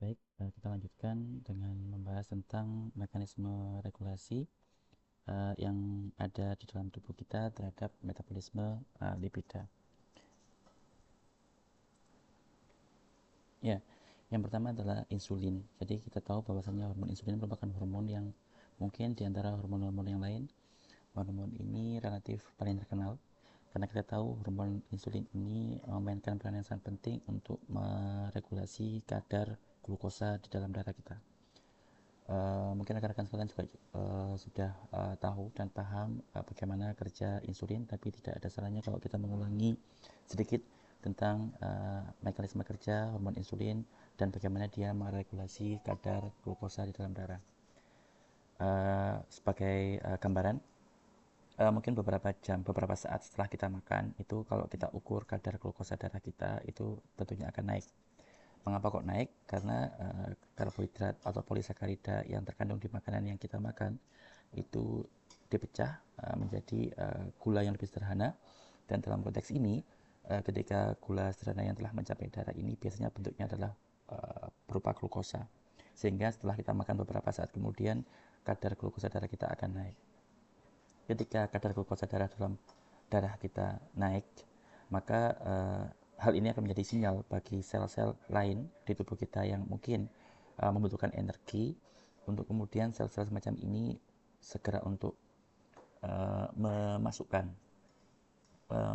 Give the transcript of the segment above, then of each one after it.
Baik, kita lanjutkan dengan membahas tentang mekanisme regulasi yang ada di dalam tubuh kita terhadap metabolisme lipida. Ya, yang pertama adalah insulin. Jadi kita tahu bahwasanya hormon insulin merupakan hormon yang mungkin di antara hormon-hormon yang lain, hormon ini relatif paling terkenal karena kita tahu hormon insulin ini memainkan peran yang sangat penting untuk meregulasi kadar glukosa di dalam darah kita. Mungkin rekan-rekan sekalian juga sudah tahu dan paham bagaimana kerja insulin, tapi tidak ada salahnya kalau kita mengulangi sedikit tentang mekanisme kerja hormon insulin dan bagaimana dia meregulasi kadar glukosa di dalam darah. Sebagai gambaran, mungkin beberapa saat setelah kita makan, itu kalau kita ukur kadar glukosa darah kita, itu tentunya akan naik. Mengapa kok naik? Karena karbohidrat atau polisakarida yang terkandung di makanan yang kita makan itu dipecah menjadi gula yang lebih sederhana, dan dalam konteks ini ketika gula sederhana yang telah mencapai darah ini biasanya bentuknya adalah berupa glukosa, sehingga setelah kita makan beberapa saat kemudian kadar glukosa darah kita akan naik. Ketika kadar glukosa dalam darah kita naik, maka hal ini akan menjadi sinyal bagi sel-sel lain di tubuh kita yang mungkin membutuhkan energi untuk kemudian sel-sel semacam ini segera untuk memasukkan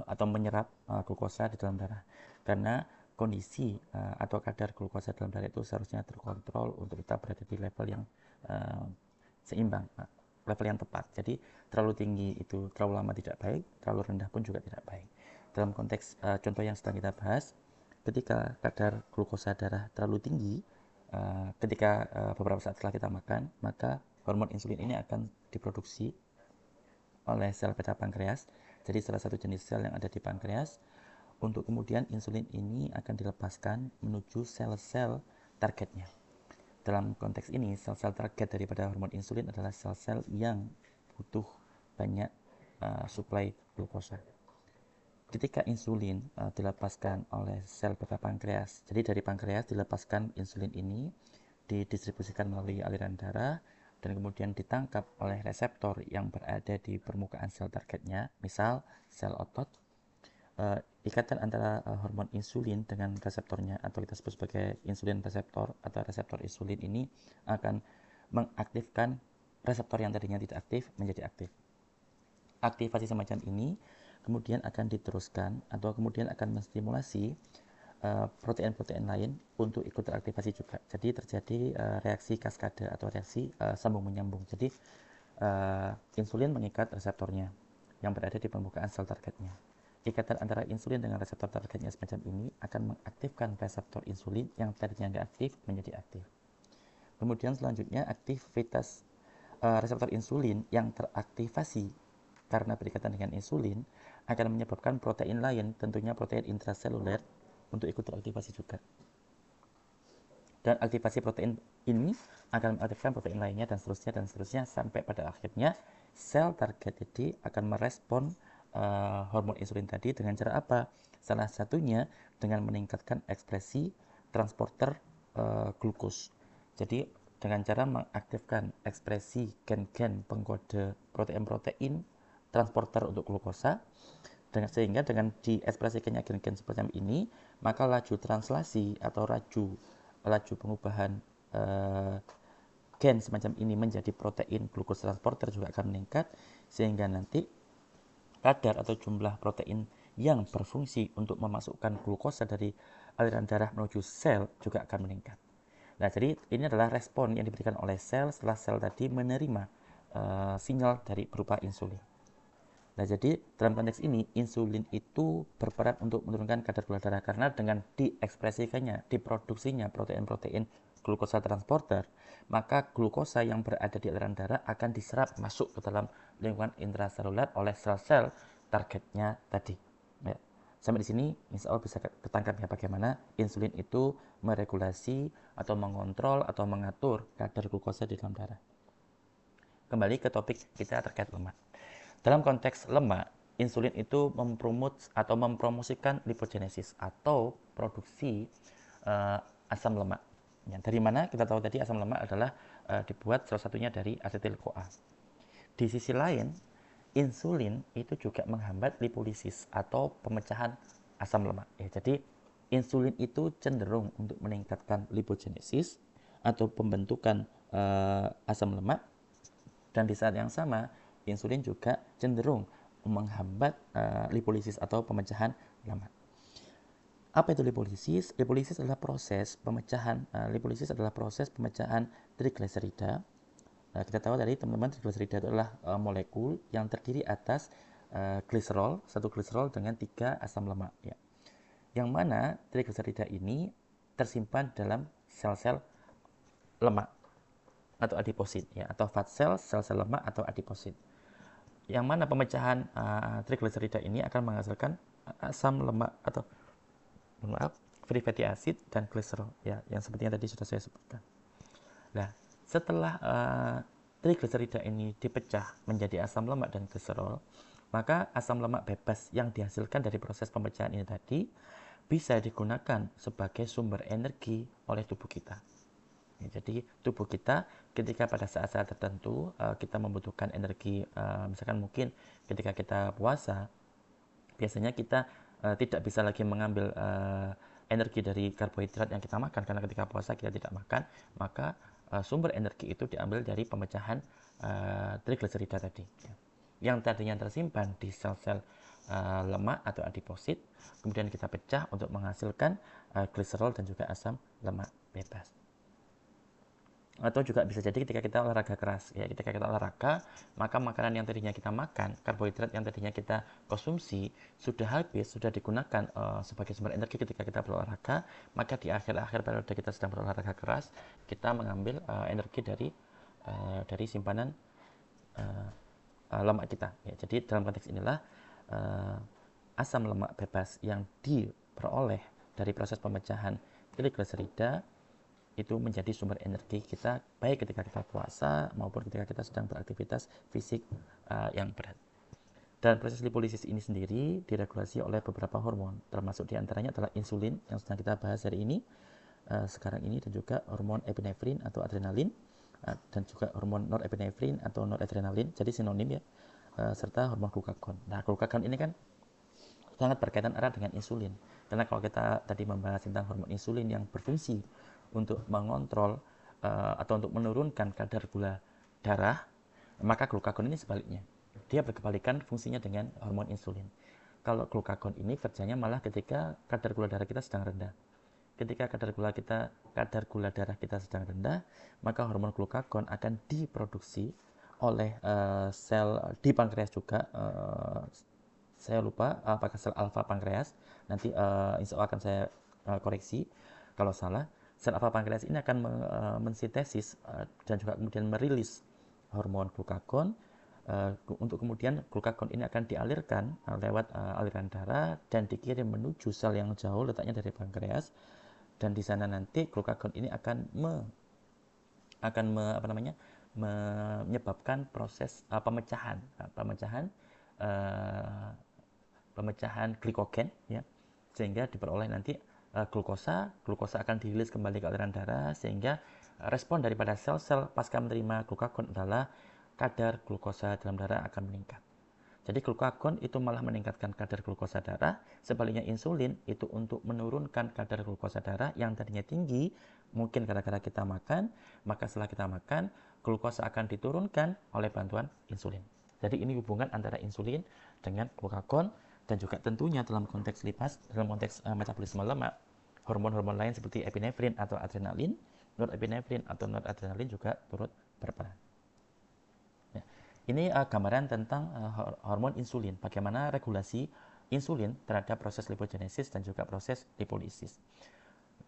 atau menyerap glukosa di dalam darah, karena kondisi atau kadar glukosa dalam darah itu seharusnya terkontrol untuk kita berada di level yang seimbang, level yang tepat. Jadi terlalu tinggi itu terlalu lama tidak baik, terlalu rendah pun juga tidak baik. Dalam konteks contoh yang sedang kita bahas, ketika kadar glukosa darah terlalu tinggi, ketika beberapa saat setelah kita makan, maka hormon insulin ini akan diproduksi oleh sel beta pankreas. Jadi salah satu jenis sel yang ada di pankreas, untuk kemudian insulin ini akan dilepaskan menuju sel-sel targetnya. Dalam konteks ini, sel-sel target daripada hormon insulin adalah sel-sel yang butuh banyak suplai glukosa. Ketika insulin dilepaskan oleh sel beta pankreas, jadi dari pankreas dilepaskan insulin ini, didistribusikan melalui aliran darah, dan kemudian ditangkap oleh reseptor yang berada di permukaan sel targetnya, misal sel otot. Ikatan antara hormon insulin dengan reseptornya, atau kita sebut sebagai insulin reseptor atau reseptor insulin ini, akan mengaktifkan reseptor yang tadinya tidak aktif menjadi aktif. Aktivasi semacam ini kemudian akan diteruskan atau kemudian akan menstimulasi protein-protein lain untuk ikut teraktivasi juga. Jadi terjadi reaksi kaskade atau reaksi sambung menyambung. Jadi insulin mengikat reseptornya yang berada di permukaan sel targetnya. Ikatan antara insulin dengan reseptor targetnya semacam ini akan mengaktifkan reseptor insulin yang tadinya tidak aktif menjadi aktif. Kemudian selanjutnya aktivitas reseptor insulin yang teraktivasi karena berikatan dengan insulin akan menyebabkan protein lain, tentunya protein intraseluler, untuk ikut teraktivasi juga. Dan aktivasi protein ini akan mengaktifkan protein lainnya dan seterusnya sampai pada akhirnya sel target jadi akan merespon hormon insulin tadi dengan cara apa? Salah satunya dengan meningkatkan ekspresi transporter glukos. Jadi dengan cara mengaktifkan ekspresi gen-gen pengkode protein-protein transporter untuk glukosa, sehingga dengan diekspresikannya gen-gen seperti ini, maka laju translasi atau laju pengubahan gen semacam ini menjadi protein glukos transporter juga akan meningkat, sehingga nanti kadar atau jumlah protein yang berfungsi untuk memasukkan glukosa dari aliran darah menuju sel juga akan meningkat. Nah, jadi ini adalah respon yang diberikan oleh sel setelah sel tadi menerima sinyal dari berupa insulin. Nah, jadi dalam konteks ini insulin itu berperan untuk menurunkan kadar gula darah, karena dengan diekspresikannya, diproduksinya protein-protein glukosa transporter, maka glukosa yang berada di aliran darah akan diserap masuk ke dalam lingkungan intraseluler oleh sel-sel targetnya tadi. Ya. Sampai di sini insya Allah bisa ketangkap ya bagaimana insulin itu meregulasi atau mengontrol atau mengatur kadar glukosa di dalam darah. Kembali ke topik kita terkait lemak. Dalam konteks lemak, insulin itu mempromosikan lipogenesis atau produksi asam lemak. Ya, dari mana kita tahu tadi asam lemak adalah dibuat salah satunya dari asetil-CoA. Di sisi lain, insulin itu juga menghambat lipolisis atau pemecahan asam lemak. Ya, jadi insulin itu cenderung untuk meningkatkan lipogenesis atau pembentukan asam lemak, dan di saat yang sama insulin juga cenderung menghambat lipolisis atau pemecahan lemak. Apa itu lipolisis? Lipolisis adalah proses pemecahan trigliserida. Kita tahu tadi teman-teman, trigliserida itu adalah molekul yang terdiri atas gliserol, satu gliserol dengan 3 asam lemak, ya. Yang mana trigliserida ini tersimpan dalam sel-sel lemak atau adiposit, ya, atau fat cell, sel-sel lemak atau adiposit. Yang mana pemecahan trigliserida ini akan menghasilkan asam lemak atau free fatty acid dan gliserol, ya, yang sepertinya tadi sudah saya sebutkan. Nah, setelah trigliserida ini dipecah menjadi asam lemak dan gliserol, maka asam lemak bebas yang dihasilkan dari proses pemecahan ini tadi bisa digunakan sebagai sumber energi oleh tubuh kita. Ya, jadi tubuh kita ketika pada saat-saat tertentu kita membutuhkan energi, misalkan mungkin ketika kita puasa, biasanya kita tidak bisa lagi mengambil energi dari karbohidrat yang kita makan, karena ketika puasa kita tidak makan, maka sumber energi itu diambil dari pemecahan trigliserida tadi, ya, yang tadinya tersimpan di sel-sel lemak atau adiposit, kemudian kita pecah untuk menghasilkan gliserol dan juga asam lemak bebas. Atau juga bisa jadi ketika kita olahraga keras, ya, ketika kita olahraga, maka makanan yang tadinya kita makan, karbohidrat yang tadinya kita konsumsi sudah habis, sudah digunakan sebagai sumber energi ketika kita berolahraga, maka di akhir-akhir periode kita sedang berolahraga keras, kita mengambil energi dari simpanan lemak kita, ya. Jadi dalam konteks inilah asam lemak bebas yang diperoleh dari proses pemecahan trigliserida itu menjadi sumber energi kita baik ketika kita puasa maupun ketika kita sedang beraktivitas fisik yang berat. Dan proses lipolisis ini sendiri diregulasi oleh beberapa hormon, termasuk diantaranya adalah insulin yang sedang kita bahas hari ini, sekarang ini, dan juga hormon epinefrin atau adrenalin, dan juga hormon norepinefrin atau noradrenalin, jadi sinonim, ya, serta hormon glukagon. Nah, glukagon ini kan sangat berkaitan erat dengan insulin. Karena kalau kita tadi membahas tentang hormon insulin yang berfungsi untuk mengontrol atau untuk menurunkan kadar gula darah, maka glukagon ini sebaliknya. Dia berkebalikan fungsinya dengan hormon insulin. Kalau glukagon ini kerjanya malah ketika kadar gula darah kita sedang rendah. Ketika kadar gula darah kita sedang rendah, maka hormon glukagon akan diproduksi oleh sel di pankreas juga. Saya lupa apakah sel alfa pankreas, nanti insya Allah akan saya koreksi kalau salah. Sel alfa pankreas ini akan mensintesis dan juga kemudian merilis hormon glukagon, untuk kemudian glukagon ini akan dialirkan lewat aliran darah dan dikirim menuju sel yang jauh letaknya dari pankreas, dan di sana nanti glukagon ini akan menyebabkan proses pemecahan glikogen, ya, sehingga diperoleh nanti glukosa akan dirilis kembali ke aliran darah, sehingga respon daripada sel-sel pasca menerima glukagon adalah kadar glukosa dalam darah akan meningkat. Jadi glukagon itu malah meningkatkan kadar glukosa darah, sebaliknya insulin itu untuk menurunkan kadar glukosa darah yang tadinya tinggi, mungkin gara-gara kita makan, maka setelah kita makan, glukosa akan diturunkan oleh bantuan insulin. Jadi ini hubungan antara insulin dengan glukagon, dan juga tentunya dalam konteks metabolisme lemak, hormon-hormon lain seperti epinefrin atau adrenalin, norepinefrin atau noradrenalin juga turut berperan. Ya. Ini gambaran tentang hormon insulin, bagaimana regulasi insulin terhadap proses lipogenesis dan juga proses lipolisis.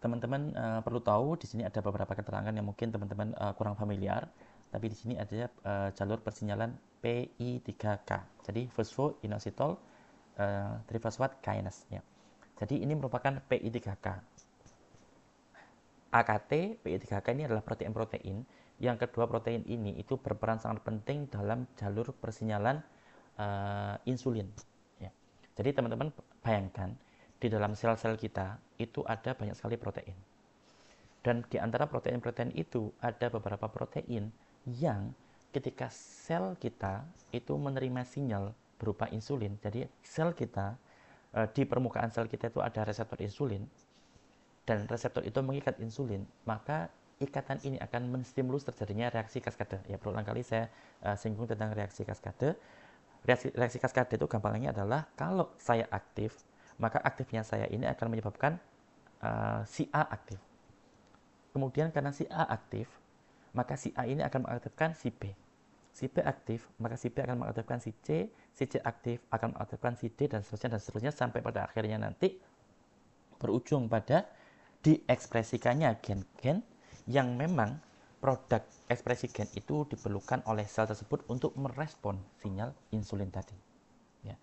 Teman-teman perlu tahu di sini ada beberapa keterangan yang mungkin teman-teman kurang familiar, tapi di sini ada jalur persinyalan PI3K. Jadi phosphoinositol trifosfat kinase, ya. Jadi ini merupakan PI3K. AKT PI3K ini adalah protein-protein. Yang kedua, protein ini itu berperan sangat penting dalam jalur persinyalan insulin, ya. Jadi teman-teman bayangkan di dalam sel-sel kita itu ada banyak sekali protein. Dan di antara protein-protein itu ada beberapa protein yang ketika sel kita itu menerima sinyal berupa insulin. Jadi sel kita, di permukaan sel kita itu ada reseptor insulin, dan reseptor itu mengikat insulin, maka ikatan ini akan menstimulus terjadinya reaksi kaskade. Ya, berulang kali saya singgung tentang reaksi kaskade. Reaksi kaskade itu gampangnya adalah kalau saya aktif, maka aktifnya saya ini akan menyebabkan si A aktif. Kemudian karena si A aktif, maka si A ini akan mengaktifkan si B. Si B aktif, maka si B akan mengaktifkan si C aktif akan mengaktifkan si D, dan seterusnya sampai pada akhirnya nanti berujung pada diekspresikannya gen-gen yang memang produk ekspresi gen itu diperlukan oleh sel tersebut untuk merespon sinyal insulin tadi. Ya.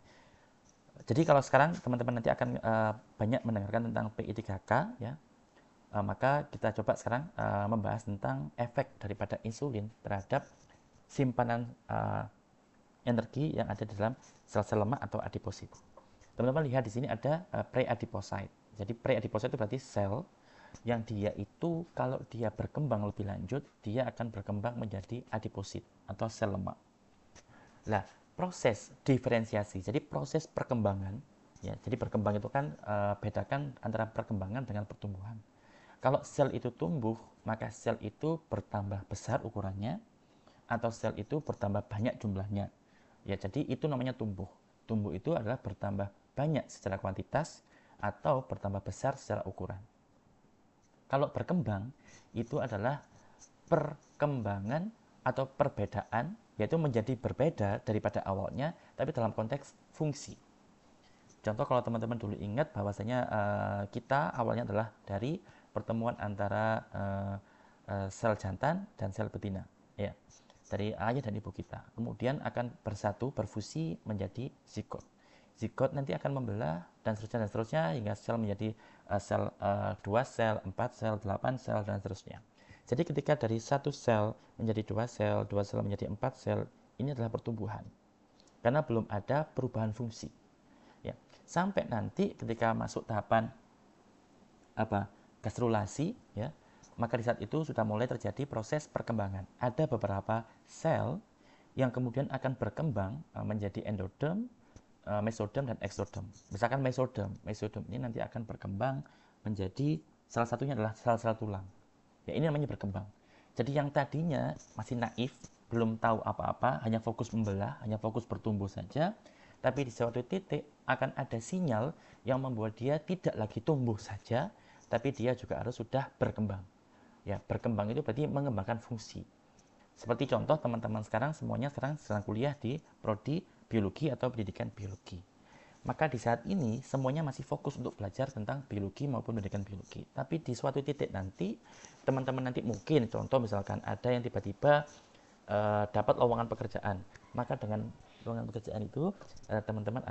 Jadi kalau sekarang teman-teman nanti akan banyak mendengarkan tentang PI3K, ya, maka kita coba sekarang membahas tentang efek daripada insulin terhadap simpanan energi yang ada di dalam sel-sel lemak atau adiposit. Teman-teman lihat di sini ada pre-adipocyte. Jadi pre-adipocyte itu berarti sel yang dia itu kalau dia berkembang lebih lanjut, dia akan berkembang menjadi adiposit atau sel lemak. Nah, proses diferensiasi, jadi proses perkembangan, ya, jadi berkembang itu kan bedakan antara perkembangan dengan pertumbuhan. Kalau sel itu tumbuh, maka sel itu bertambah besar ukurannya, atau sel itu bertambah banyak jumlahnya. Ya, jadi itu namanya tumbuh. Tumbuh itu adalah bertambah banyak secara kuantitas atau bertambah besar secara ukuran. Kalau berkembang, itu adalah perkembangan atau perbedaan, yaitu menjadi berbeda daripada awalnya, tapi dalam konteks fungsi. Contoh kalau teman-teman dulu ingat bahwasanya kita awalnya adalah dari pertemuan antara sel jantan dan sel betina, ya, dari ayah dan ibu kita. Kemudian akan bersatu, berfusi menjadi zigot. Zigot nanti akan membelah dan seterusnya hingga sel menjadi sel 2 sel, 4 sel, 8 sel dan seterusnya. Jadi ketika dari satu sel menjadi 2 sel, 2 sel menjadi 4 sel, ini adalah pertumbuhan. Karena belum ada perubahan fungsi. Ya. Sampai nanti ketika masuk tahapan gastrulasi, ya, maka di saat itu sudah mulai terjadi proses perkembangan. Ada beberapa sel yang kemudian akan berkembang menjadi endoderm, mesoderm, dan exoderm. Misalkan mesoderm ini nanti akan berkembang menjadi, salah satunya adalah sel-sel tulang. Ya, ini namanya berkembang. Jadi yang tadinya masih naif, belum tahu apa-apa, hanya fokus membelah, hanya fokus bertumbuh saja, tapi di suatu titik akan ada sinyal yang membuat dia tidak lagi tumbuh saja, tapi dia juga harus sudah berkembang. Ya, berkembang itu berarti mengembangkan fungsi. Seperti contoh teman-teman sekarang semuanya sedang kuliah di prodi biologi atau pendidikan biologi. Maka di saat ini semuanya masih fokus untuk belajar tentang biologi maupun pendidikan biologi. Tapi di suatu titik nanti teman-teman nanti mungkin contoh misalkan ada yang tiba-tiba dapat lowongan pekerjaan. Maka dengan lowongan pekerjaan itu teman-teman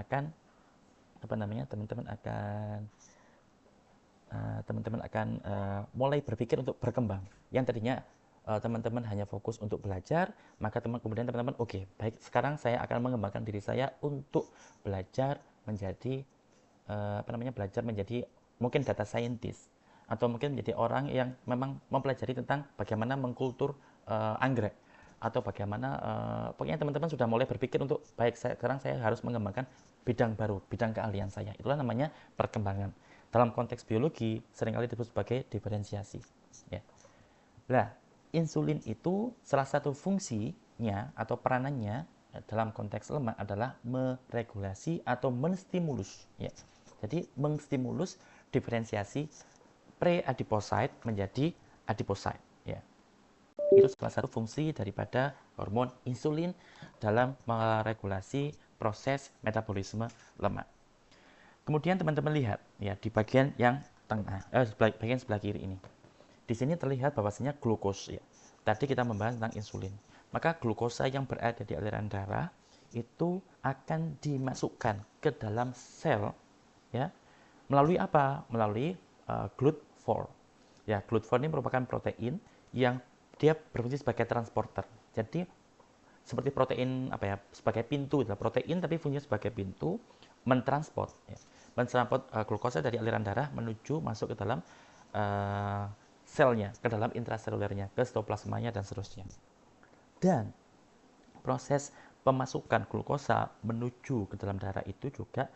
akan mulai berpikir untuk berkembang. Yang tadinya teman-teman hanya fokus untuk belajar, maka kemudian teman-teman oke, baik, sekarang saya akan mengembangkan diri saya untuk belajar menjadi belajar menjadi mungkin data scientist, atau mungkin menjadi orang yang memang mempelajari tentang bagaimana mengkultur anggrek, atau bagaimana pokoknya teman-teman sudah mulai berpikir untuk baik, sekarang saya harus mengembangkan bidang baru, bidang keahlian saya. Itulah namanya perkembangan. Dalam konteks biologi seringkali disebut sebagai diferensiasi, ya. Nah, insulin itu salah satu fungsinya atau peranannya dalam konteks lemak adalah meregulasi atau menstimulus, ya. Jadi menstimulus diferensiasi pre-adipocyte menjadi adipocyte, ya. Itu salah satu fungsi daripada hormon insulin dalam meregulasi proses metabolisme lemak. Kemudian teman-teman lihat ya di bagian yang tengah, bagian sebelah kiri ini. Di sini terlihat bahwasanya glukos, ya. Tadi kita membahas tentang insulin. Maka glukosa yang berada di aliran darah itu akan dimasukkan ke dalam sel, ya. Melalui apa? Melalui GLUT4. Ya, GLUT4 ini merupakan protein yang dia berfungsi sebagai transporter. Jadi seperti protein sebagai pintu, protein tapi fungsinya sebagai pintu mentransport glukosa dari aliran darah menuju masuk ke dalam selnya, ke dalam intraselulernya, ke sitoplasmanya dan seterusnya. Dan proses pemasukan glukosa menuju ke dalam darah itu juga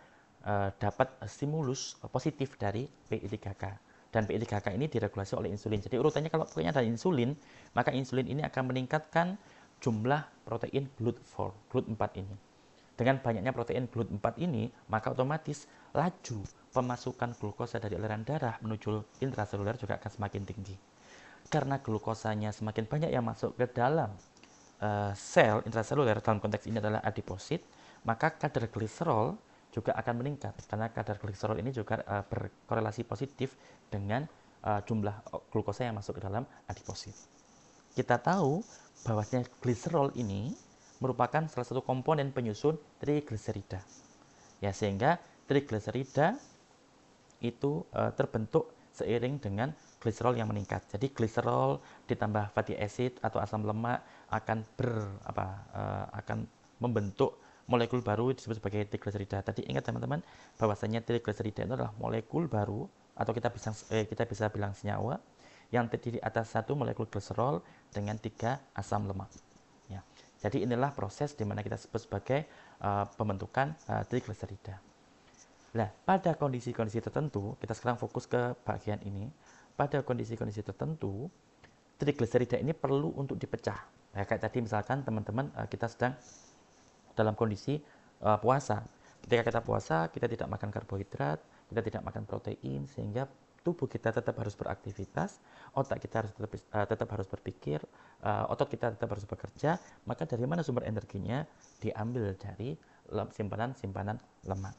dapat stimulus positif dari PI3K. Dan PI3K ini diregulasi oleh insulin. Jadi urutannya kalau pokoknya ada insulin, maka insulin ini akan meningkatkan jumlah protein GLUT4, GLUT4 ini. Dengan banyaknya protein GLUT4 ini, maka otomatis laju pemasukan glukosa dari aliran darah menuju intraseluler juga akan semakin tinggi. Karena glukosanya semakin banyak yang masuk ke dalam sel intraseluler, dalam konteks ini adalah adiposit, maka kadar gliserol juga akan meningkat karena kadar gliserol ini juga berkorelasi positif dengan jumlah glukosa yang masuk ke dalam adiposit. Kita tahu bahwasanya gliserol ini merupakan salah satu komponen penyusun trigliserida. Ya, sehingga trigliserida itu terbentuk seiring dengan gliserol yang meningkat. Jadi gliserol ditambah fatty acid atau asam lemak akan akan membentuk molekul baru disebut sebagai trigliserida. Tadi ingat teman-teman bahwasanya trigliserida itu adalah molekul baru atau kita bisa bilang senyawa yang terdiri atas satu molekul gliserol dengan 3 asam lemak. Ya. Jadi inilah proses di mana kita sebut sebagai pembentukan trigliserida. Nah, pada kondisi-kondisi tertentu, kita sekarang fokus ke bagian ini. Pada kondisi-kondisi tertentu, trigliserida ini perlu untuk dipecah. Ya, kayak tadi misalkan teman-teman kita sedang dalam kondisi puasa. Ketika kita puasa, kita tidak makan karbohidrat, kita tidak makan protein, sehingga tubuh kita tetap harus beraktivitas, otak kita harus tetap harus berpikir, otot kita tetap harus bekerja. Maka dari mana sumber energinya? Diambil dari simpanan-simpanan lemak.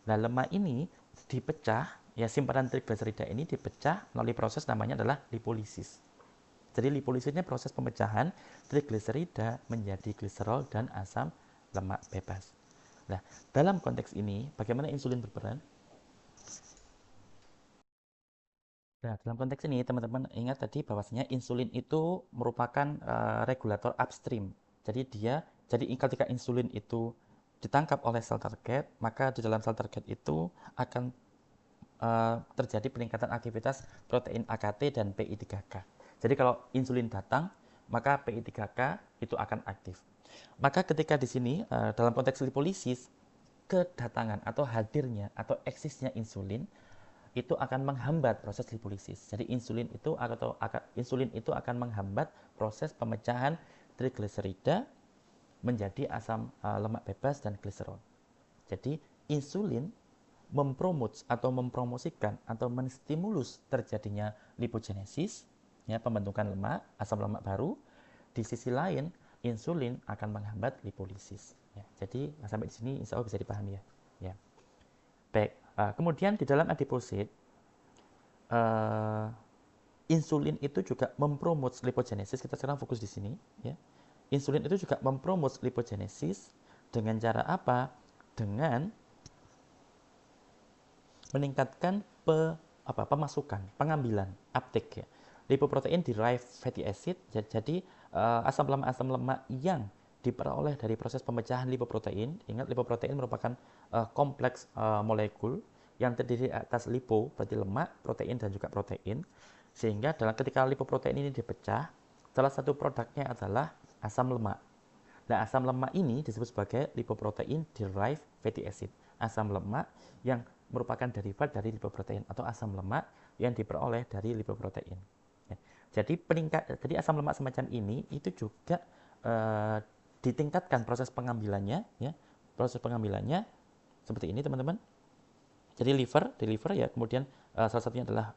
Nah, lemak ini dipecah, ya simpanan trigliserida ini dipecah melalui proses namanya adalah lipolisis. Jadi lipolisisnya proses pemecahan trigliserida menjadi gliserol dan asam lemak bebas. Nah, dalam konteks ini, bagaimana insulin berperan? Nah, dalam konteks ini, teman-teman ingat tadi bahwasanya insulin itu merupakan regulator upstream. Jadi ketika insulin itu ditangkap oleh sel target, maka di dalam sel target itu akan terjadi peningkatan aktivitas protein AKT dan PI3K. Jadi kalau insulin datang, maka PI3K itu akan aktif. Maka ketika di sini dalam konteks lipolisis, kedatangan atau hadirnya atau eksisnya insulin itu akan menghambat proses lipolisis. Jadi insulin itu akan menghambat proses pemecahan trigliserida menjadi asam lemak bebas dan gliserol. Jadi insulin mempromosikan atau menstimulus terjadinya lipogenesis, ya, pembentukan lemak, asam lemak baru. Di sisi lain, insulin akan menghambat lipolisis. Ya, jadi sampai di sini insya Allah bisa dipahami ya. Ya. Baik, kemudian di dalam adiposit, insulin itu juga mempromot lipogenesis. Kita sekarang fokus di sini, ya. Insulin itu juga mempromot lipogenesis dengan cara apa? Dengan meningkatkan pemasukan, pengambilan, uptake ya. Lipoprotein derived fatty acid, jadi asam lemak yang diperoleh dari proses pemecahan lipoprotein. Ingat, lipoprotein merupakan kompleks molekul yang terdiri atas lipo, berarti lemak, protein dan juga protein. Sehingga ketika lipoprotein ini dipecah, salah satu produknya adalah asam lemak. Nah, asam lemak ini disebut sebagai lipoprotein derived fatty acid. Asam lemak yang merupakan derivat dari lipoprotein atau asam lemak yang diperoleh dari lipoprotein. Ya. Jadi asam lemak semacam ini itu juga ditingkatkan proses pengambilannya, ya. Proses pengambilannya seperti ini, teman-teman. Jadi di liver ya, kemudian salah satunya adalah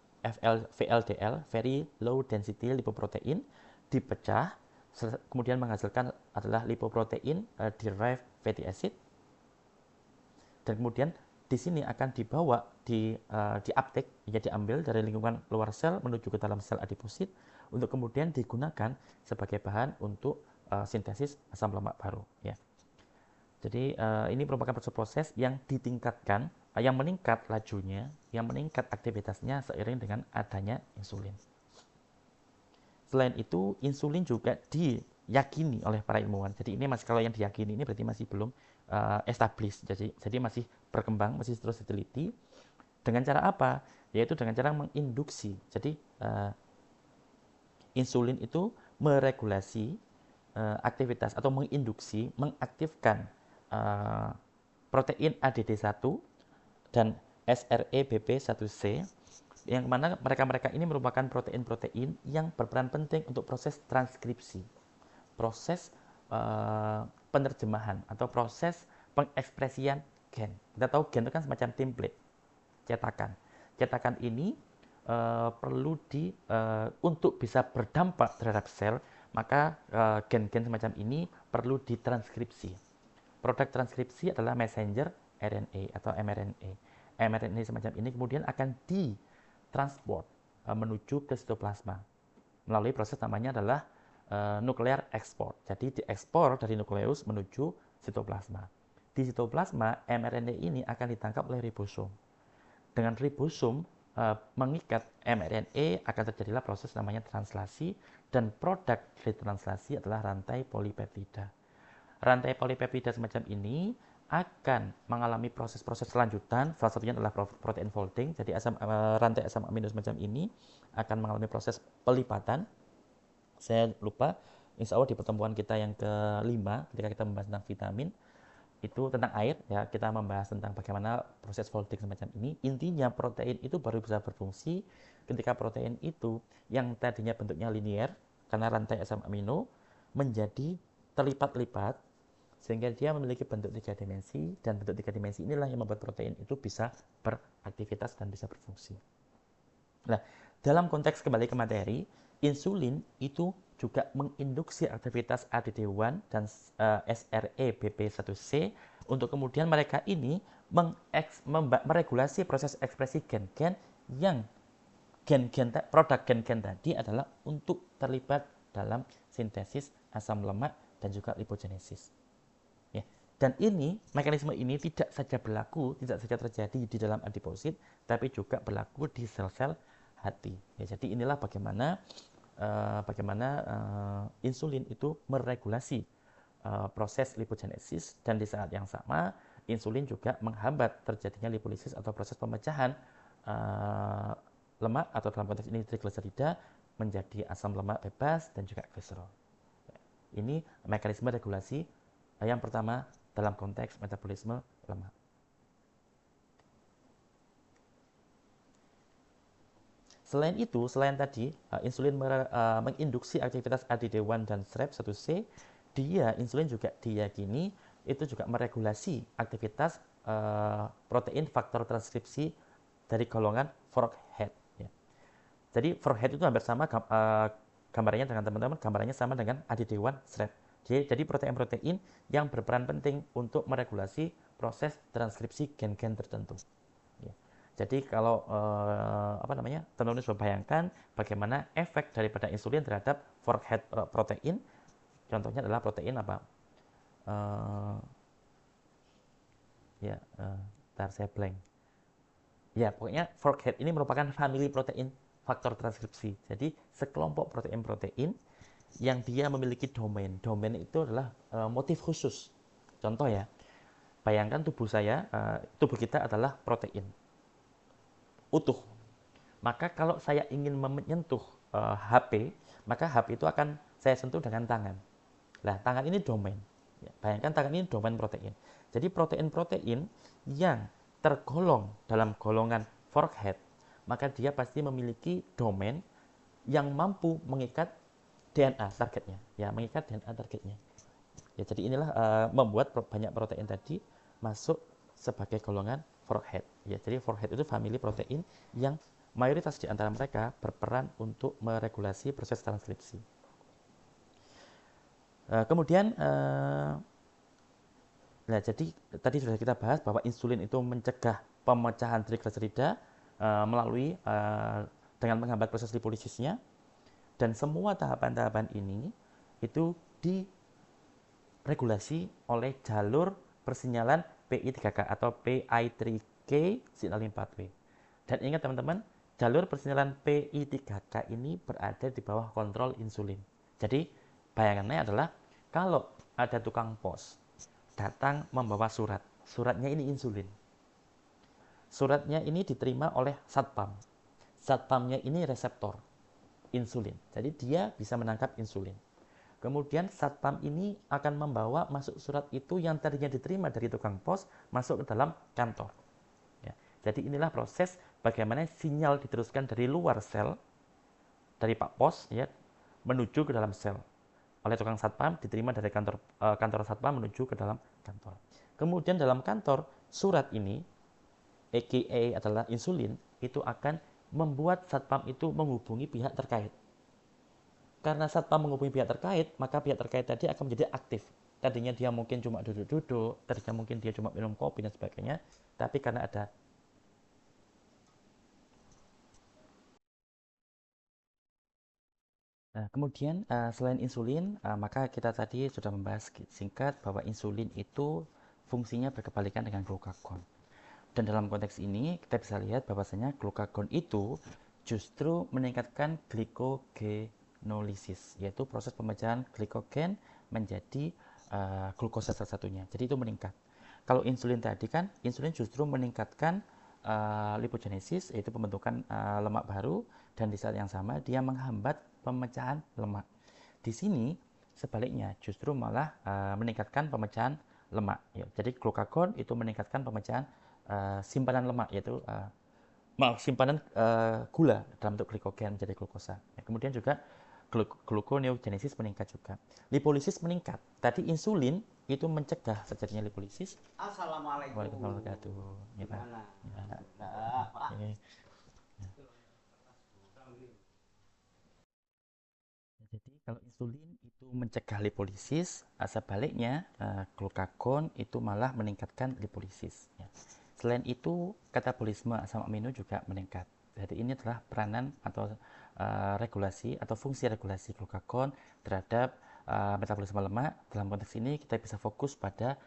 VLDL, very low density lipoprotein, dipecah, kemudian menghasilkan adalah lipoprotein derived fatty acid, dan kemudian di sini akan dibawa di uptake, ya, diambil dari lingkungan luar sel menuju ke dalam sel adiposit untuk kemudian digunakan sebagai bahan untuk sintesis asam lemak baru, ya. Jadi ini merupakan proses yang ditingkatkan, yang meningkat lajunya, yang meningkat aktivitasnya seiring dengan adanya insulin. Selain itu, insulin juga diyakini oleh para ilmuwan. Jadi ini masih, kalau yang diyakini ini berarti masih belum established. Jadi masih berkembang, masih terus diteliti. Dengan cara apa? Yaitu dengan cara menginduksi. Jadi insulin itu meregulasi aktivitas atau menginduksi, mengaktifkan protein ADD1 dan SREBP1C, yang mana mereka-mereka ini merupakan protein-protein yang berperan penting untuk proses transkripsi, proses penerjemahan atau proses pengekspresian gen. Kita tahu gen itu kan semacam template, cetakan. Cetakan ini perlu untuk bisa berdampak terhadap sel, maka gen-gen semacam ini perlu ditranskripsi. Produk transkripsi adalah messenger RNA atau mRNA. mRNA semacam ini kemudian akan ditransport menuju ke sitoplasma melalui proses namanya adalah nuklear ekspor. Jadi diekspor dari nukleus menuju sitoplasma. Di sitoplasma, mRNA ini akan ditangkap oleh ribosom. Dengan ribosom mengikat mRNA, akan terjadilah proses namanya translasi, dan produk dari translasi adalah rantai polipeptida. Rantai polipeptida semacam ini akan mengalami proses-proses lanjutan, salah satunya adalah protein folding. Jadi rantai asam amino semacam ini akan mengalami proses pelipatan. Saya lupa, insya Allah di pertemuan kita yang kelima, ketika kita membahas tentang vitamin, itu tentang air, ya kita membahas tentang bagaimana proses folding semacam ini. Intinya protein itu baru bisa berfungsi ketika protein itu yang tadinya bentuknya linier, karena rantai asam amino, menjadi terlipat-lipat, sehingga dia memiliki bentuk 3 dimensi, dan bentuk 3 dimensi inilah yang membuat protein itu bisa beraktivitas dan bisa berfungsi. Nah, dalam konteks kembali ke materi, insulin itu juga menginduksi aktivitas ADD1 dan SREBP1C untuk kemudian mereka ini meregulasi proses ekspresi gen-gen yang produk gen-gen tadi adalah untuk terlibat dalam sintesis asam lemak dan juga lipogenesis. Ya. Dan mekanisme ini tidak saja terjadi di dalam adiposit, tapi juga berlaku di sel-sel hati. Ya, jadi inilah bagaimana insulin itu meregulasi proses lipogenesis, dan di saat yang sama insulin juga menghambat terjadinya lipolisis atau proses pemecahan lemak, atau dalam konteks ini trigliserida, menjadi asam lemak bebas dan juga kolesterol. Ini mekanisme regulasi yang pertama dalam konteks metabolisme lemak. Selain tadi insulin menginduksi aktivitas ADD1 dan SREB1C, insulin juga diyakini itu juga meregulasi aktivitas protein faktor transkripsi dari golongan fork head. Ya. Jadi fork head itu hampir sama gambarannya dengan teman-teman, gambarannya sama dengan ADD1 SREB. Jadi protein-protein yang berperan penting untuk meregulasi proses transkripsi gen-gen tertentu. Jadi kalau teman-teman bisa bayangkan bagaimana efek daripada insulin terhadap fork head protein. Contohnya adalah protein apa? Ntar saya blank. Ya, pokoknya fork head ini merupakan famili protein faktor transkripsi. Jadi sekelompok protein-protein yang dia memiliki domain. Domain itu adalah motif khusus. Contoh ya, bayangkan tubuh kita adalah protein utuh. Maka kalau saya ingin menyentuh HP, maka HP itu akan saya sentuh dengan tangan. Nah, tangan ini domain. Ya, bayangkan tangan ini domain protein. Jadi protein-protein yang tergolong dalam golongan fork head, maka dia pasti memiliki domain yang mampu mengikat DNA targetnya. Ya, mengikat DNA targetnya. Ya, jadi inilah membuat banyak protein tadi masuk sebagai golongan fork head. Ya, jadi fork head itu famili protein yang mayoritas di antara mereka berperan untuk meregulasi proses transkripsi. Kemudian, jadi tadi sudah kita bahas bahwa insulin itu mencegah pemecahan trigliserida melalui dengan menghambat proses lipolisisnya, dan semua tahapan-tahapan ini itu diregulasi oleh jalur persinyalan PI3K atau PI3K signaling pathway. Dan ingat teman-teman, jalur persinyalan PI3K ini berada di bawah kontrol insulin. Jadi bayangannya adalah kalau ada tukang pos datang membawa suratnya ini insulin. Suratnya ini diterima oleh satpam. Satpamnya ini reseptor. insulin. Jadi dia bisa menangkap insulin. Kemudian satpam ini akan membawa masuk surat itu yang tadinya diterima dari tukang pos masuk ke dalam kantor. Ya. Jadi inilah proses bagaimana sinyal diteruskan dari luar sel, dari Pak Pos ya, menuju ke dalam sel. Oleh tukang satpam diterima dari kantor satpam menuju ke dalam kantor. Kemudian dalam kantor surat ini aka adalah insulin itu akan membuat satpam itu menghubungi pihak terkait. Karena satpam menghubungi pihak terkait, maka pihak terkait tadi akan menjadi aktif. Tadinya dia mungkin cuma duduk-duduk, tadinya mungkin dia cuma minum kopi dan sebagainya, tapi karena ada. Nah, kemudian selain insulin, maka kita tadi sudah membahas singkat bahwa insulin itu fungsinya berkebalikan dengan glukagon. Dan dalam konteks ini kita bisa lihat bahwasanya glukagon itu justru meningkatkan glycogenolisis, yaitu proses pemecahan glikogen menjadi glukosa salah satunya. Jadi itu meningkat. Kalau insulin tadi kan, insulin justru meningkatkan lipogenesis, yaitu pembentukan lemak baru, dan di saat yang sama dia menghambat pemecahan lemak. Di sini sebaliknya justru malah meningkatkan pemecahan lemak. Ya. Jadi glukagon itu meningkatkan pemecahan simpanan lemak, yaitu simpanan gula dalam bentuk glikogen menjadi glukosa. Ya, kemudian juga gluconeogenesis meningkat juga. Lipolisis meningkat. Tadi insulin itu mencegah terjadinya lipolisis. Assalamualaikum. Waalaikumsalam warahmatullahi wabarakatuh. Ya, Pak. Gimana? Ya. Nah, Pak. Oke. Jadi kalau insulin itu mencegah lipolisis, sebaliknya glukagon itu malah meningkatkan lipolisis. Ya. Selain itu, katabolisme asam amino juga meningkat. Jadi ini adalah peranan atau regulasi atau fungsi regulasi glukagon terhadap metabolisme lemak. Dalam konteks ini kita bisa fokus pada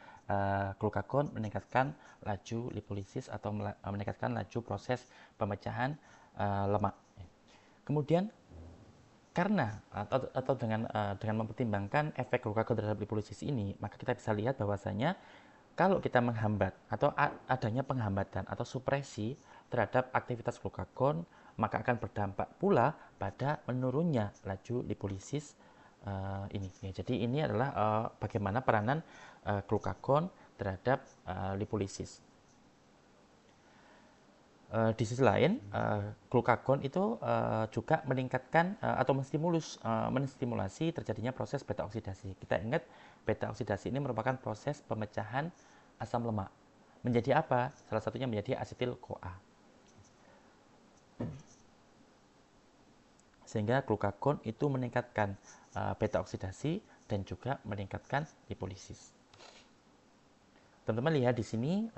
glukagon meningkatkan laju lipolisis atau meningkatkan laju proses pemecahan lemak. Kemudian karena atau dengan mempertimbangkan efek glukagon terhadap lipolisis ini, maka kita bisa lihat bahwasanya kalau kita menghambat atau adanya penghambatan atau supresi terhadap aktivitas glukagon, maka akan berdampak pula pada menurunnya laju lipolisis ini. Ya, jadi ini adalah bagaimana peranan glukagon terhadap lipolisis. Di sisi lain, glukagon itu juga meningkatkan atau menstimulasi terjadinya proses beta oksidasi. Kita ingat beta oksidasi ini merupakan proses pemecahan asam lemak. Menjadi apa? Salah satunya menjadi asetil-CoA. Sehingga glukagon itu meningkatkan beta oksidasi dan juga meningkatkan lipolisis. Teman-teman lihat di sini,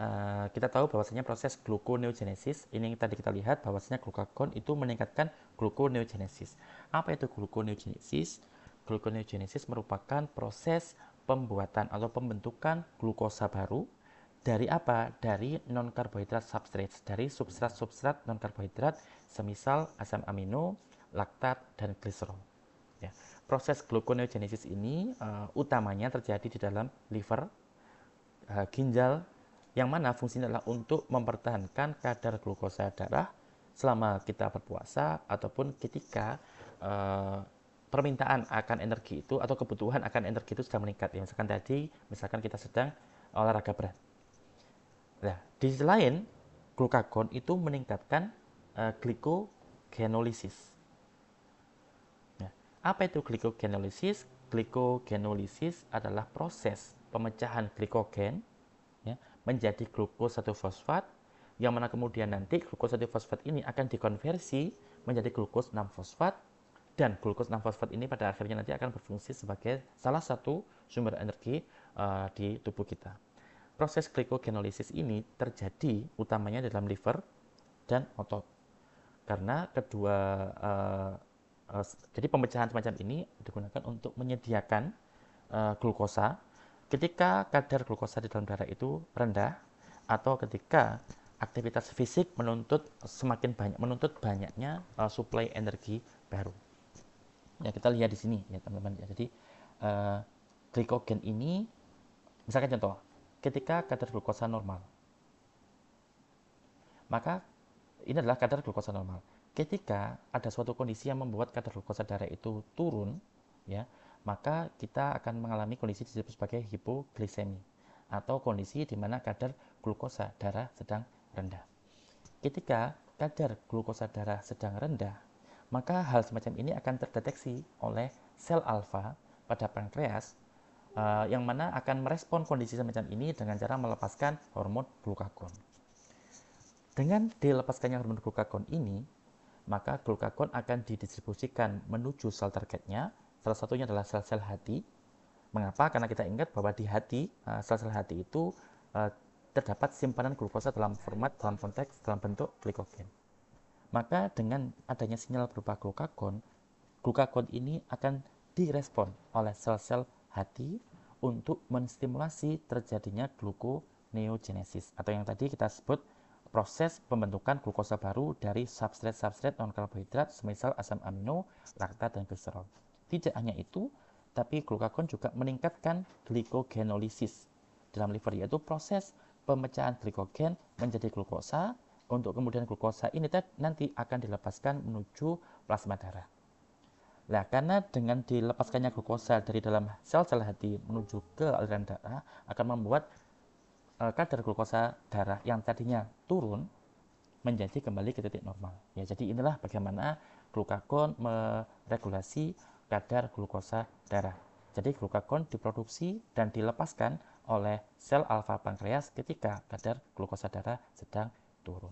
kita tahu bahwasanya proses gluconeogenesis, ini yang tadi kita lihat bahwasanya glukagon itu meningkatkan gluconeogenesis. Apa itu gluconeogenesis? Gluconeogenesis merupakan proses pembuatan atau pembentukan glukosa baru dari apa? Dari non-karbohidrat substrates, dari substrat-substrat non-karbohidrat, semisal asam amino, laktat, dan gliserol. Ya. Proses gluconeogenesis ini utamanya terjadi di dalam liver, ginjal, yang mana fungsinya adalah untuk mempertahankan kadar glukosa darah selama kita berpuasa ataupun ketika permintaan akan energi itu atau kebutuhan akan energi itu sedang meningkat. Ya, misalkan kita sedang olahraga berat. Nah, di sisi lain, glukagon itu meningkatkan glikogenolisis. Ya, apa itu glikogenolisis? Glikogenolisis adalah proses pemecahan glikogen ya, menjadi glukosa 1 fosfat, yang mana kemudian nanti glukosa 1 fosfat ini akan dikonversi menjadi glukos 6 fosfat, dan glukos 6 fosfat ini pada akhirnya nanti akan berfungsi sebagai salah satu sumber energi di tubuh kita. Proses glikogenolisis ini terjadi utamanya dalam liver dan otot. Karena kedua jadi pemecahan semacam ini digunakan untuk menyediakan glukosa ketika kadar glukosa di dalam darah itu rendah atau ketika aktivitas fisik menuntut banyaknya suplai energi baru. Ya, kita lihat di sini ya teman-teman ya. Jadi glikogen ini misalkan contoh, ketika kadar glukosa normal, maka ini adalah kadar glukosa normal. ketika ada suatu kondisi yang membuat kadar glukosa darah itu turun, ya, maka kita akan mengalami kondisi disebut sebagai hipoglisemi atau kondisi di mana kadar glukosa darah sedang rendah. Ketika kadar glukosa darah sedang rendah, maka hal semacam ini akan terdeteksi oleh sel alfa pada pankreas yang mana akan merespon kondisi semacam ini dengan cara melepaskan hormon glukagon. Dengan dilepaskannya hormon glukagon ini, maka glukagon akan didistribusikan menuju sel targetnya. Salah satunya adalah sel-sel hati. Mengapa? Karena kita ingat bahwa di hati, sel-sel hati itu terdapat simpanan glukosa dalam konteks dalam bentuk glikogen. Maka dengan adanya sinyal berupa glukagon ini akan direspon oleh sel-sel hati untuk menstimulasi terjadinya gluconeogenesis atau yang tadi kita sebut proses pembentukan glukosa baru dari substrat non-karbohidrat semisal asam amino, laktat, dan gliserol. Tidak hanya itu, tapi glukagon juga meningkatkan glikogenolisis dalam liver, yaitu proses pemecahan glikogen menjadi glukosa untuk kemudian glukosa ini nanti akan dilepaskan menuju plasma darah. Nah, karena dengan dilepaskannya glukosa dari dalam sel-sel hati menuju ke aliran darah akan membuat kadar glukosa darah yang tadinya turun menjadi kembali ke titik normal. Ya, jadi inilah bagaimana glukagon meregulasi kadar glukosa darah. Jadi glukagon diproduksi dan dilepaskan oleh sel alfa pankreas ketika kadar glukosa darah sedang turun.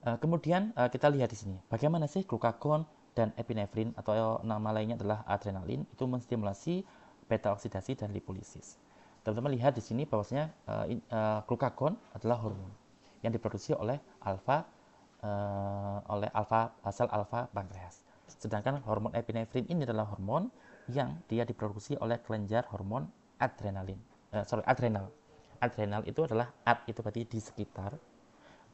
Kemudian kita lihat di sini bagaimana sih glukagon dan epinefrin atau nama lainnya adalah adrenalin itu menstimulasi beta oksidasi dan lipolisis. Teman-teman lihat di sini bahwasanya glukagon adalah hormon yang diproduksi oleh sel alfa pankreas. Sedangkan hormon epinefrin ini adalah hormon yang dia diproduksi oleh kelenjar hormon adrenal. Adrenal itu adalah itu berarti di sekitar,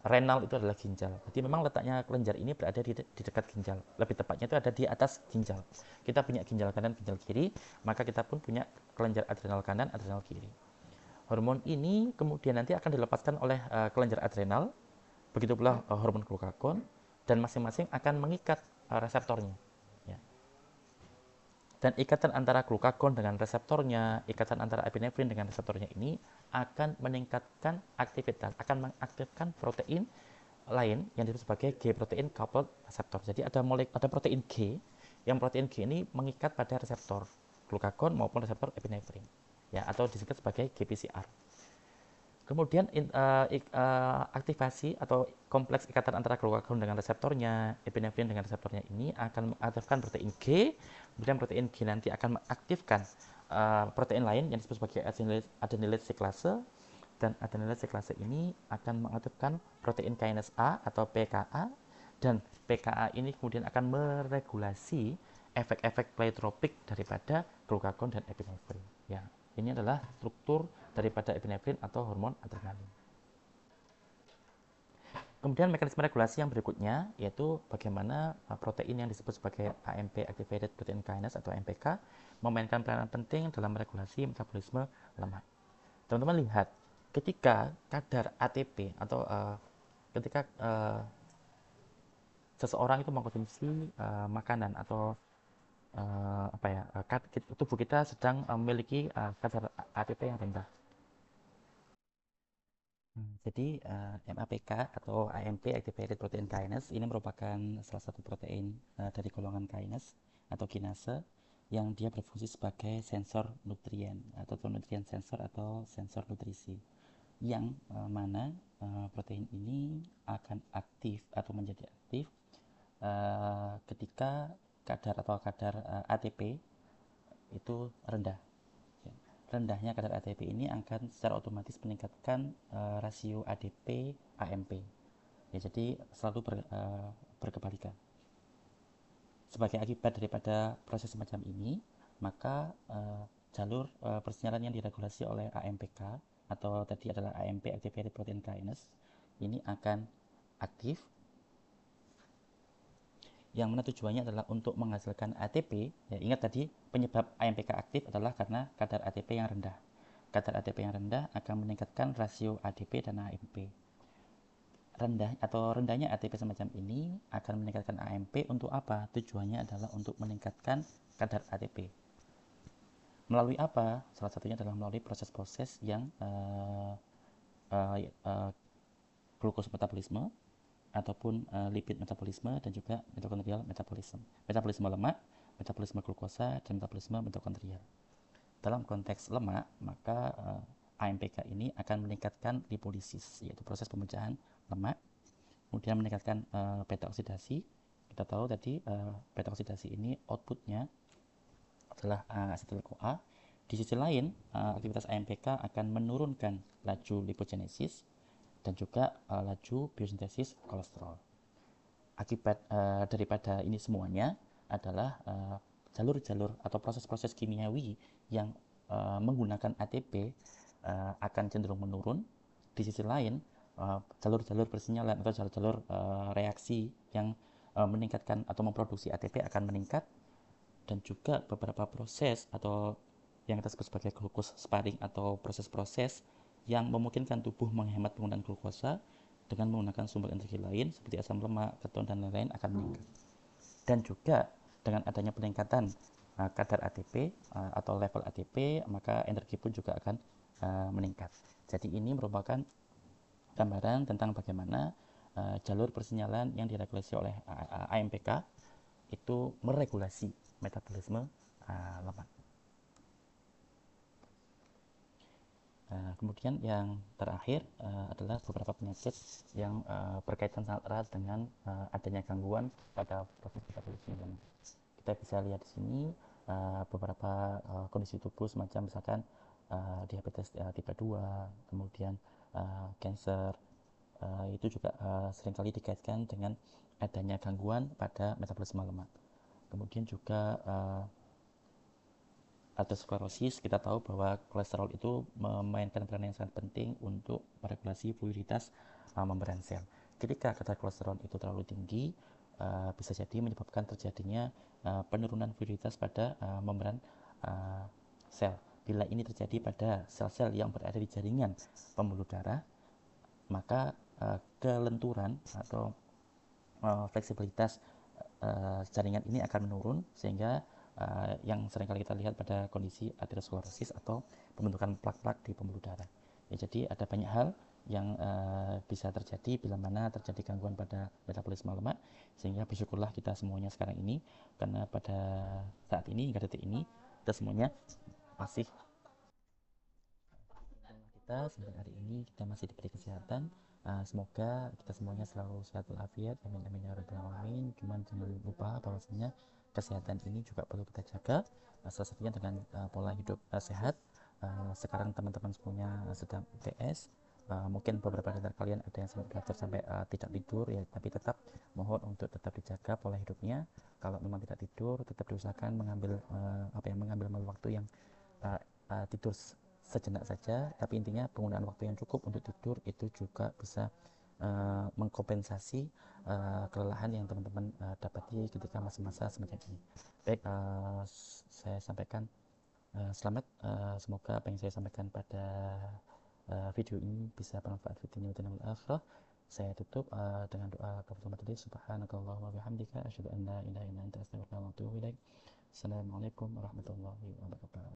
renal itu adalah ginjal. Jadi memang letaknya kelenjar ini berada di dekat ginjal. Lebih tepatnya itu ada di atas ginjal. Kita punya ginjal kanan, ginjal kiri, maka kita pun punya kelenjar adrenal kanan, adrenal kiri. Hormon ini kemudian nanti akan dilepaskan oleh kelenjar adrenal, begitu pula hormon glukagon, dan masing-masing akan mengikat reseptornya. Ya. Dan ikatan antara glukagon dengan reseptornya, ikatan antara epinefrin dengan reseptornya ini akan meningkatkan aktivitas, akan mengaktifkan protein lain yang disebut sebagai G protein coupled receptor. Jadi ada protein G, yang protein G ini mengikat pada reseptor glukagon maupun reseptor epinefrin, ya, atau disingkat sebagai GPCR. Kemudian aktivasi atau kompleks ikatan antara glukagon dengan reseptornya, epinefrin dengan reseptornya ini akan mengaktifkan protein G. Kemudian protein G nanti akan mengaktifkan protein lain yang disebut sebagai adenylyl cyclase, dan adenylyl cyclase ini akan mengaktifkan protein kinase A atau PKA, dan PKA ini kemudian akan meregulasi efek-efek pleiotropik daripada glukagon dan epinefrin. Ya, ini adalah struktur daripada epinefrin atau hormon adrenalin. Kemudian mekanisme regulasi yang berikutnya yaitu bagaimana protein yang disebut sebagai AMP Activated Protein Kinase atau AMPK memainkan peranan penting dalam regulasi metabolisme lemak. Teman-teman lihat, ketika kadar ATP atau ketika seseorang itu mengkonsumsi makanan atau tubuh kita sedang memiliki kadar ATP yang rendah. Jadi MAPK atau AMP Activated Protein Kinase ini merupakan salah satu protein dari golongan kinase atau kinase yang dia berfungsi sebagai sensor nutrien atau nutrien sensor atau sensor nutrisi, yang mana protein ini akan aktif atau menjadi aktif ketika kadar ATP itu rendah. Rendahnya kadar ATP ini akan secara otomatis meningkatkan rasio ADP AMP. Ya, jadi selalu berkebalikan. Sebagai akibat daripada proses semacam ini, maka jalur persinyalan yang diregulasi oleh AMPK atau tadi adalah AMP Activated Protein Kinase ini akan aktif, yang mana tujuannya adalah untuk menghasilkan ATP. Ya, ingat tadi penyebab AMPK aktif adalah karena kadar ATP yang rendah. Kadar ATP yang rendah akan meningkatkan rasio ADP dan AMP. rendah atau rendahnya ATP semacam ini akan meningkatkan AMP untuk apa? Tujuannya adalah untuk meningkatkan kadar ATP. Melalui apa? Salah satunya adalah melalui proses-proses yang uh, uh, glukos metabolisme ataupun lipid metabolisme dan juga mitokondrial metabolisme. Metabolisme lemak, metabolisme glukosa, dan metabolisme mitokondrial. Dalam konteks lemak, maka AMPK ini akan meningkatkan lipolisis, yaitu proses pemecahan lemak, kemudian meningkatkan beta oksidasi. Kita tahu tadi beta oksidasi ini outputnya adalah asetil CoA. Di sisi lain, aktivitas AMPK akan menurunkan laju lipogenesis dan juga laju biosintesis kolesterol. Akibat daripada ini semuanya adalah jalur-jalur atau proses-proses kimiawi yang menggunakan ATP akan cenderung menurun. Di sisi lain, jalur-jalur persinyalan atau jalur-jalur reaksi yang meningkatkan atau memproduksi ATP akan meningkat, dan juga beberapa proses atau yang kita sebut sebagai glukos sparing atau proses-proses yang memungkinkan tubuh menghemat penggunaan glukosa dengan menggunakan sumber energi lain seperti asam lemak, keton, dan lain-lain akan meningkat. Dan juga dengan adanya peningkatan kadar ATP atau level ATP, maka energi pun juga akan meningkat. Jadi ini merupakan gambaran tentang bagaimana jalur persinyalan yang diregulasi oleh AMPK itu meregulasi metabolisme lemak. Kemudian yang terakhir adalah beberapa penyakit yang berkaitan sangat erat dengan adanya gangguan pada proses metabolisme lemak. Kita bisa lihat di sini beberapa kondisi tubuh semacam misalkan diabetes tipe 2, kemudian kanker, itu juga seringkali dikaitkan dengan adanya gangguan pada metabolisme lemak. Kemudian juga aterosklerosis, kita tahu bahwa kolesterol itu memainkan peran yang sangat penting untuk meregulasi fluiditas membran sel. Ketika kadar kolesterol itu terlalu tinggi, bisa jadi menyebabkan terjadinya penurunan fluiditas pada membran sel. Bila ini terjadi pada sel-sel yang berada di jaringan pembuluh darah, maka kelenturan atau fleksibilitas jaringan ini akan menurun, sehingga yang seringkali kita lihat pada kondisi aterosklerosis atau pembentukan plak-plak di pembuluh darah. Ya, jadi ada banyak hal yang bisa terjadi bila mana terjadi gangguan pada metabolisme lemak, sehingga bersyukurlah kita semuanya sekarang ini, karena pada saat ini hingga detik ini kita semuanya masih kita sampai hari ini kita masih diberi kesehatan. Semoga kita semuanya selalu sehat walafiat, amin amin ya rabbal alamin. Cuman jangan lupa bahwasanya kesehatan ini juga perlu kita jaga, salah satunya dengan pola hidup sehat. Sekarang teman-teman semuanya sedang UTS, mungkin beberapa dari kalian ada yang sampai belajar sampai tidak tidur ya, tapi tetap mohon untuk tetap dijaga pola hidupnya. Kalau memang tidak tidur, tetap diusahakan mengambil mengambil waktu yang tidur sejenak saja, tapi intinya penggunaan waktu yang cukup untuk tidur itu juga bisa mengkompensasi kelelahan yang teman-teman dapati ketika masa-masa semacam ini. Baik, saya sampaikan selamat. Semoga apa yang saya sampaikan pada video ini bisa bermanfaat di dunia dan akhirat. Saya tutup dengan doa kepada tadi, subhanakallahumma wa bihamdika asyhadu an la ilaha illa anta astaghfiruka wa atubu ilaik. Assalamualaikum warahmatullahi wabarakatuh.